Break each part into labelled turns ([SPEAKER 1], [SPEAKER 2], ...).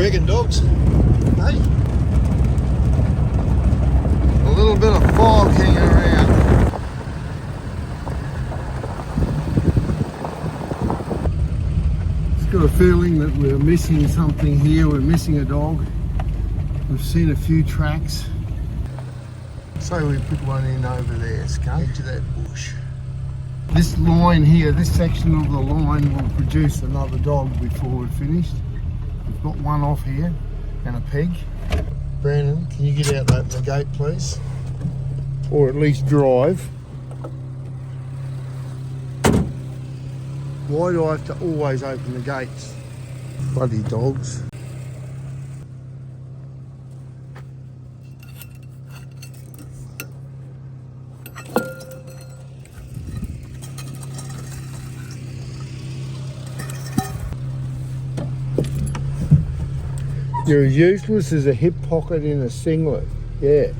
[SPEAKER 1] reckon, dogs? Hey? A little bit of fog hanging around. It's got a feeling that we're missing something here. We're missing a dog. We've seen a few tracks. So we put one in over there, Skunk, to that bush. This line here, this section of the line will produce another dog before we're finished. We've got one off here and a peg. Brandon, can you get out and open the gate, please? Or at least drive. Why do I have to always open the gates? Bloody dogs. You're as useless as a hip pocket in a singlet. Yeah.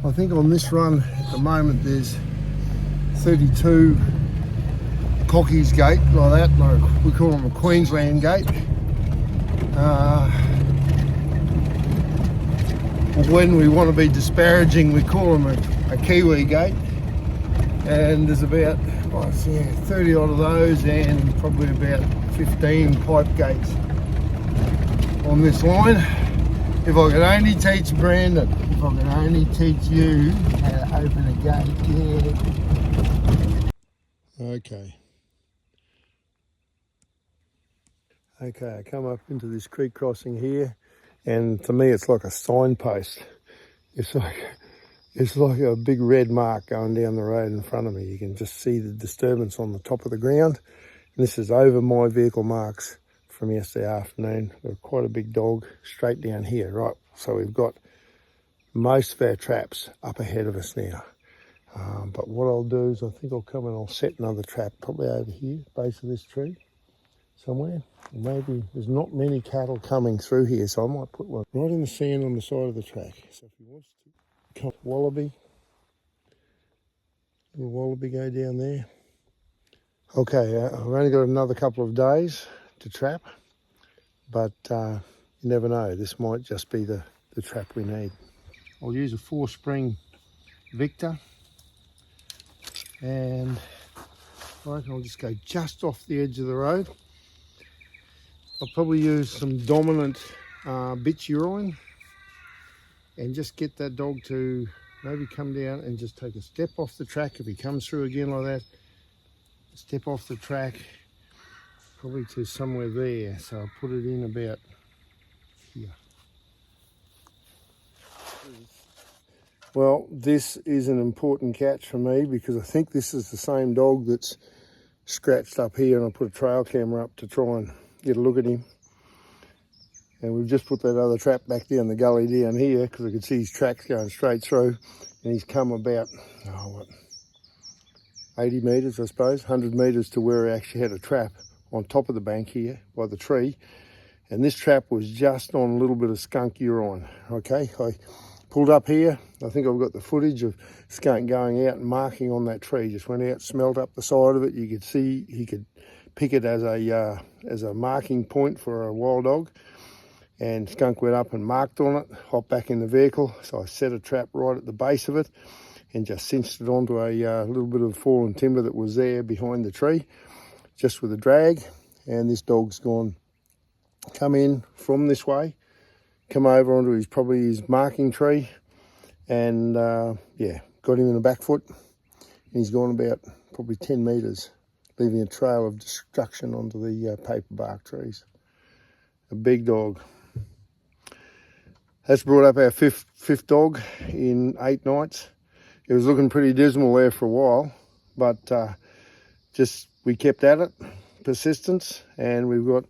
[SPEAKER 1] I think on this run at the moment there's 32 cockies gate like that, like we call them a Queensland gate. When we want to be disparaging, we call them a Kiwi gate, and there's about 30 odd of those and probably about 15 pipe gates on this line. If I could only teach Brandon, if I could only teach you how to open a gate, yeah. Okay, I come up into this creek crossing here, and to me it's like a signpost. It's like a big red mark going down the road in front of me. You can just see the disturbance on the top of the ground. And this is over my vehicle marks from yesterday afternoon. We've got quite a big dog straight down here, right? So we've got most of our traps up ahead of us now. But what I'll do is I think I'll come and I'll set another trap probably over here, base of this tree somewhere. Maybe there's not many cattle coming through here, so I might put one right in the sand on the side of the track. So if he wants to come, little wallaby go down there. Okay, I've only got another couple of days to trap, but you never know, this might just be the trap we need. I'll use a 4-spring Victor, and I reckon I'll just go just off the edge of the road. I'll probably use some dominant bitch urine and just get that dog to maybe come down and just take a step off the track. If he comes through again like that, step off the track probably to somewhere there. So I'll put it in about here. Well, this is an important catch for me because I think this is the same dog that's scratched up here, and I put a trail camera up to try and get a look at him. And we've just put that other trap back down the gully down here because I could see his tracks going straight through, and he's come about 80 metres, I suppose, 100 metres to where I actually had a trap on top of the bank here by the tree. And this trap was just on a little bit of skunk urine. Okay, I pulled up here. I think I've got the footage of Skunk going out and marking on that tree. Just went out, smelt up the side of it. You could see he could pick it as a marking point for a wild dog. And Skunk went up and marked on it, hopped back in the vehicle. So I set a trap right at the base of it and just cinched it onto a little bit of fallen timber that was there behind the tree, just with a drag. And this dog's come in from this way, come over onto his marking tree, and got him in the back foot. And he's gone about probably 10 metres, leaving a trail of destruction onto the paper bark trees. A big dog. That's brought up our fifth dog in 8 nights. It was looking pretty dismal there for a while, but we kept at it, persistence, and we've got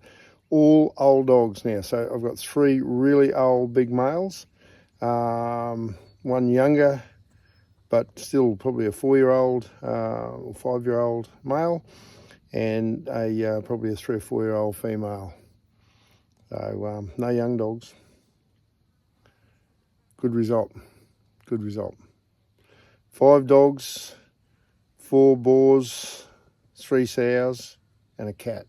[SPEAKER 1] all old dogs now. So I've got 3 really old big males, one younger, but still probably a 4-year-old or 5-year-old male, and a probably a 3 or 4-year-old female. So no young dogs. Good result. Good result. 5 dogs, 4 boars, 3 sows, and a cat.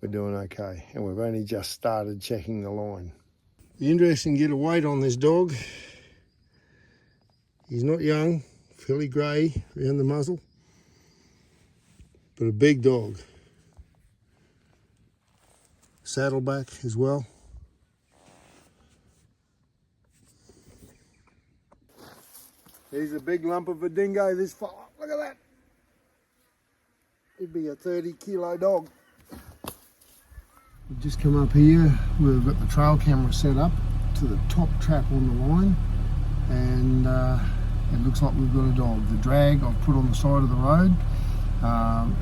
[SPEAKER 1] We're doing okay, and we've only just started checking the line. Be interesting to get a weight on this dog. He's not young, fairly grey around the muzzle, but a big dog. Saddleback as well. He's a big lump of a dingo, this fella. Look at that. He'd be a 30-kilo dog. We've just come up here. We've got the trail camera set up to the top trap on the line, and it looks like we've got a dog. The drag I've put on the side of the road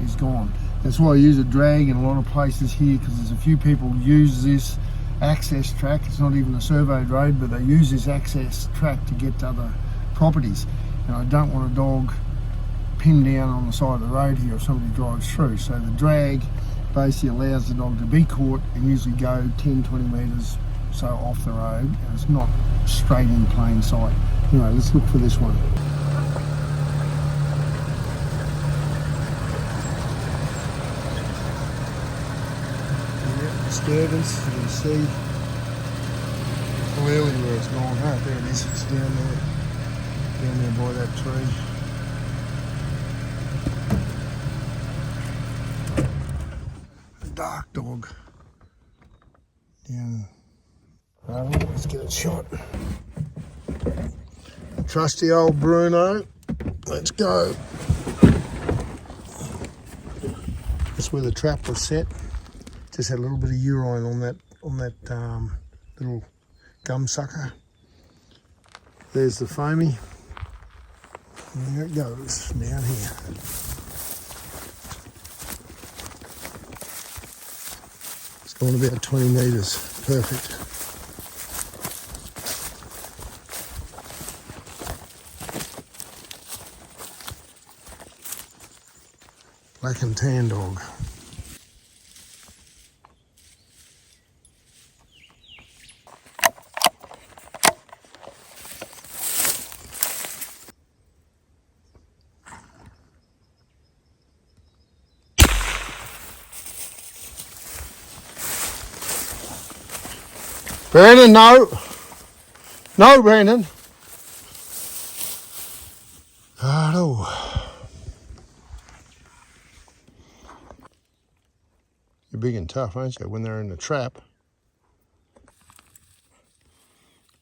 [SPEAKER 1] is gone. That's why I use a drag in a lot of places here, because there's a few people use this access track. It's not even a surveyed road, but they use this access track to get to other properties, and I don't want a dog pinned down on the side of the road here if somebody drives through. So the drag basically allows the dog to be caught and usually go 10-20 metres so off the road, and it's not straight in plain sight. Anyway, let's look for this one. Yeah, disturbance, you can see clearly where it's gone. Oh, there it is, it's down there by that tree. Dark dog. Down. Let's get it shot. Trusty old Bruno. Let's go. That's where the trap was set. Just had a little bit of urine on that little gum sucker. There's the foamy. And there it goes down here. Going about 20 metres, perfect. Black and tan dog. Brandon, no. No, Brandon. Oh. You're big and tough, aren't you, when they're in the trap?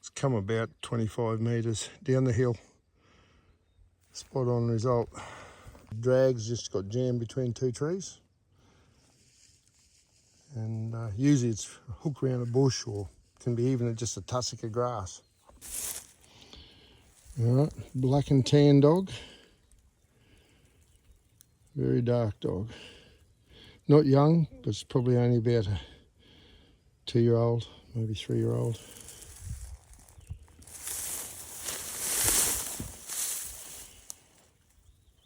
[SPEAKER 1] It's come about 25 metres down the hill. Spot on result. Drag's just got jammed between 2 trees. And usually it's hooked around a bush, or can be even just a tussock of grass. Alright, black and tan dog. Very dark dog. Not young, but it's probably only about a 2-year-old, maybe 3-year-old.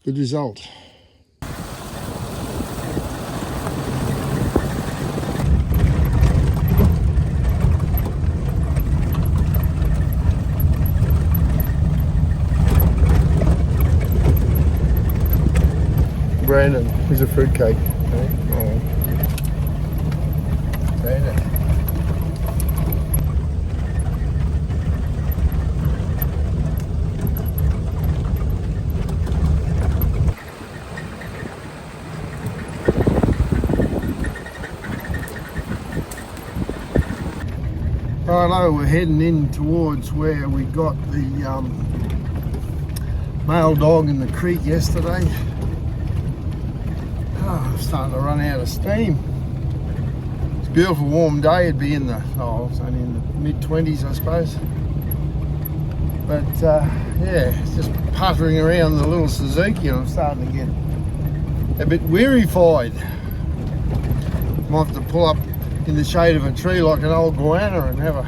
[SPEAKER 1] Good result. Brandon, here's a fruitcake. Okay. Oh. Brandon. Righto, we're heading in towards where we got the male dog in the creek yesterday. Oh, I'm starting to run out of steam. It's a beautiful warm day. It'd be in the, it's only in the mid-20s, I suppose. But yeah, it's just puttering around the little Suzuki, and I'm starting to get a bit weary-fied. Might have to pull up in the shade of a tree like an old guana and have a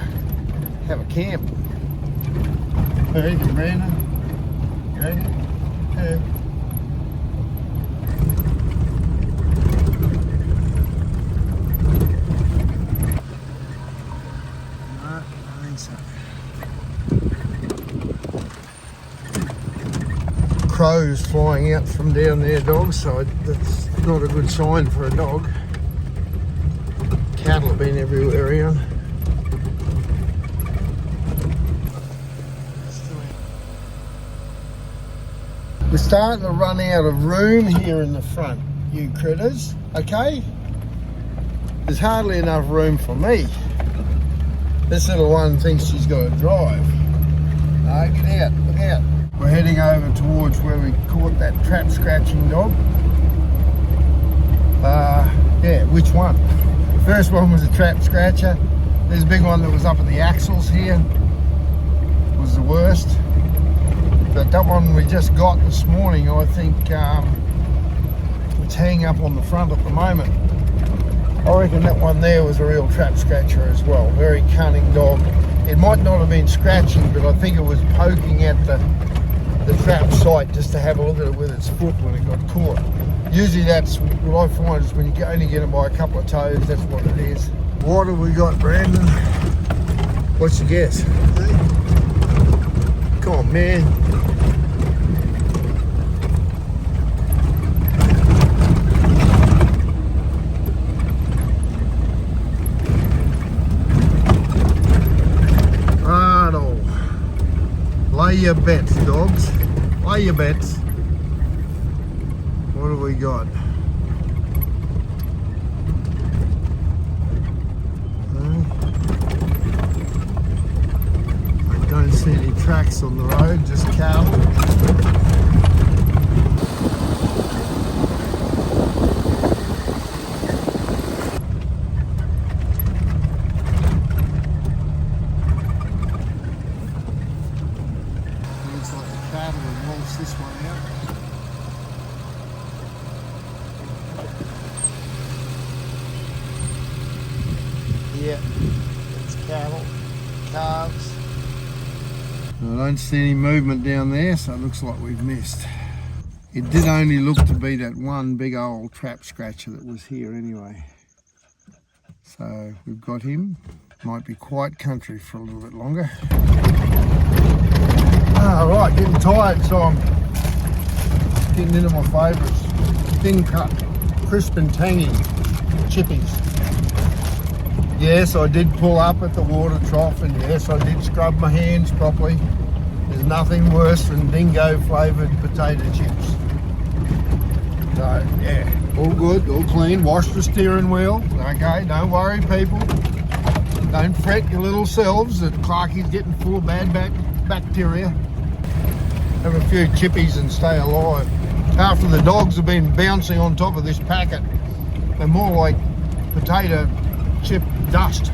[SPEAKER 1] camp. What do you reckon, Brandon? You reckon? Yeah. No, I think so. Crows flying out from down there, dog, so that's not a good sign for a dog. Cattle have been everywhere around. We're starting to run out of room here in the front, you critters, okay? There's hardly enough room for me. This little one thinks she's got to drive. No, get out, look out. We're heading over towards where we caught that trap scratching dog. Yeah, which one? The first one was a trap scratcher. There's a big one that was up at the axles here. Was the worst. But that one we just got this morning, I think it's hanging up on the front at the moment. I reckon that one there was a real trap scratcher as well. Very cunning dog. It might not have been scratching, but I think it was poking at the trap site just to have a look at it with its foot when it got caught. Usually that's what I find is when you only get it by a couple of toes, that's what it is. What have we got, Brandon? What's your guess? Come on, man. Lay your bets, dogs. Lay your bets. What have we got? I don't see any tracks on the road, just cattle. This one out. Yeah, it's cattle, calves. I don't see any movement down there, so it looks like we've missed. It did only look to be that one big old trap scratcher that was here anyway. So we've got him. Might be quiet country for a little bit longer. Right, getting tired, so I'm getting into my favourites. Thin cut, crisp and tangy chippies. Yes, I did pull up at the water trough, and yes, I did scrub my hands properly. There's nothing worse than Dingo flavoured potato chips. So, yeah, all good, all clean. Wash the steering wheel. Okay, don't worry, people. Don't fret your little selves that Clarky's getting full of bad bacteria. Have a few chippies and stay alive. After the dogs have been bouncing on top of this packet, they're more like potato chip dust.